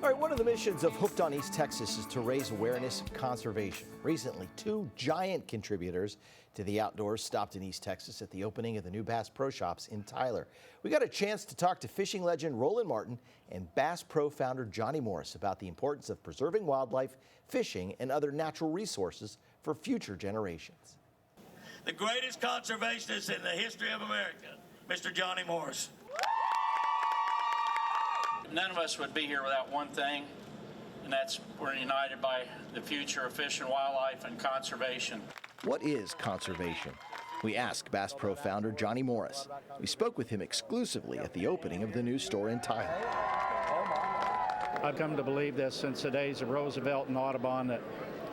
All right, one of the missions of Hooked on East Texas is to raise awareness of conservation. Recently, two giant contributors to the outdoors stopped in East Texas at the opening of the new Bass Pro Shops in Tyler. We got a chance to talk to fishing legend Roland Martin and Bass Pro founder Johnny Morris about the importance of preserving wildlife, fishing, and other natural resources for future generations. The greatest conservationist in the history of America, Mr. Johnny Morris. None of us would be here without one thing, and that's we're united by the future of fish and wildlife and conservation. What is conservation? We asked Bass Pro founder Johnny Morris. We spoke with him exclusively at the opening of the new store in Tyler. I've come to believe this since the days of Roosevelt and Audubon, that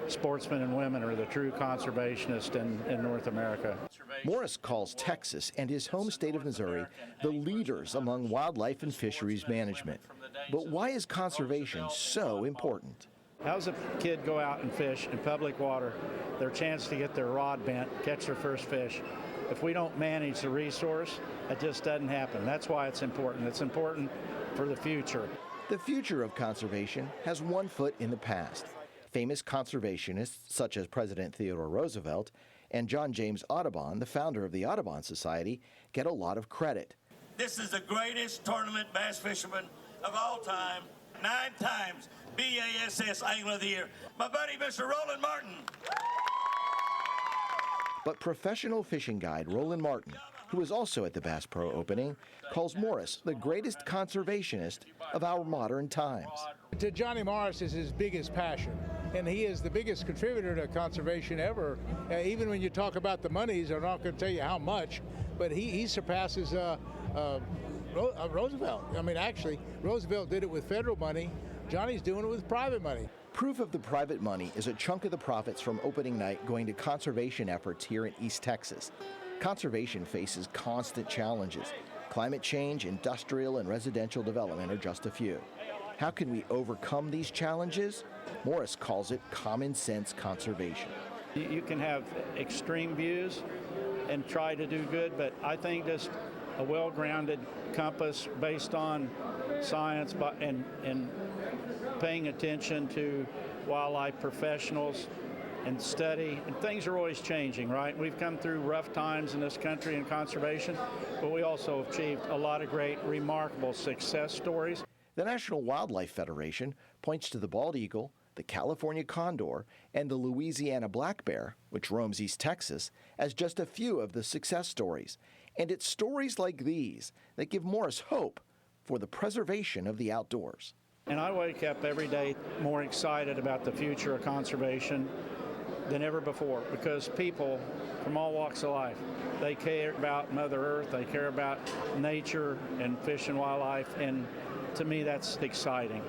sportsmen and women are the true conservationists in North America. Morris calls Texas and his home state of Missouri the leaders among wildlife and fisheries management. But why is conservation so important? How does a kid go out and fish in public water, their chance to get their rod bent, catch their first fish? If we don't manage the resource, it just doesn't happen. That's why it's important. It's important for the future. The future of conservation has one foot in the past. Famous conservationists such as President Theodore Roosevelt and John James Audubon, the founder of the Audubon Society, get a lot of credit. This is the greatest tournament bass fisherman of all time. 9 times BASS Angler of the Year. My buddy, Mr. Roland Martin. But professional fishing guide Roland Martin, who was also at the Bass Pro opening, calls Morris the greatest conservationist of our modern times. To Johnny Morris is his biggest passion, and he is the biggest contributor to conservation ever. Even when you talk about the monies, I'm not going to tell you how much, but he surpasses Roosevelt. I mean, actually, Roosevelt did it with federal money. Johnny's doing it with private money. Proof of the private money is a chunk of the profits from opening night going to conservation efforts here in East Texas. Conservation faces constant challenges. Climate change, industrial, and residential development are just a few. How can we overcome these challenges? Morris calls it common sense conservation. You can have extreme views and try to do good, but I think just a well-grounded compass based on science and paying attention to wildlife professionals and study, and things are always changing, right? We've come through rough times in this country in conservation, but we also have achieved a lot of great, remarkable success stories. The National Wildlife Federation points to the bald eagle, the California condor, and the Louisiana black bear, which roams East Texas, as just a few of the success stories. And it's stories like these that give Morris hope for the preservation of the outdoors. And I wake up every day more excited about the future of conservation than ever before, because people from all walks of life, they care about Mother Earth, they care about nature and fish and wildlife, and to me that's exciting.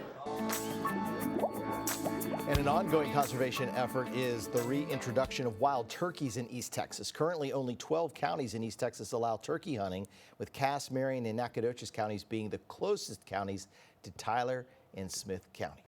And an ongoing conservation effort is the reintroduction of wild turkeys in East Texas. Currently, only 12 counties in East Texas allow turkey hunting, with Cass, Marion, and Nacogdoches counties being the closest counties to Tyler and Smith County.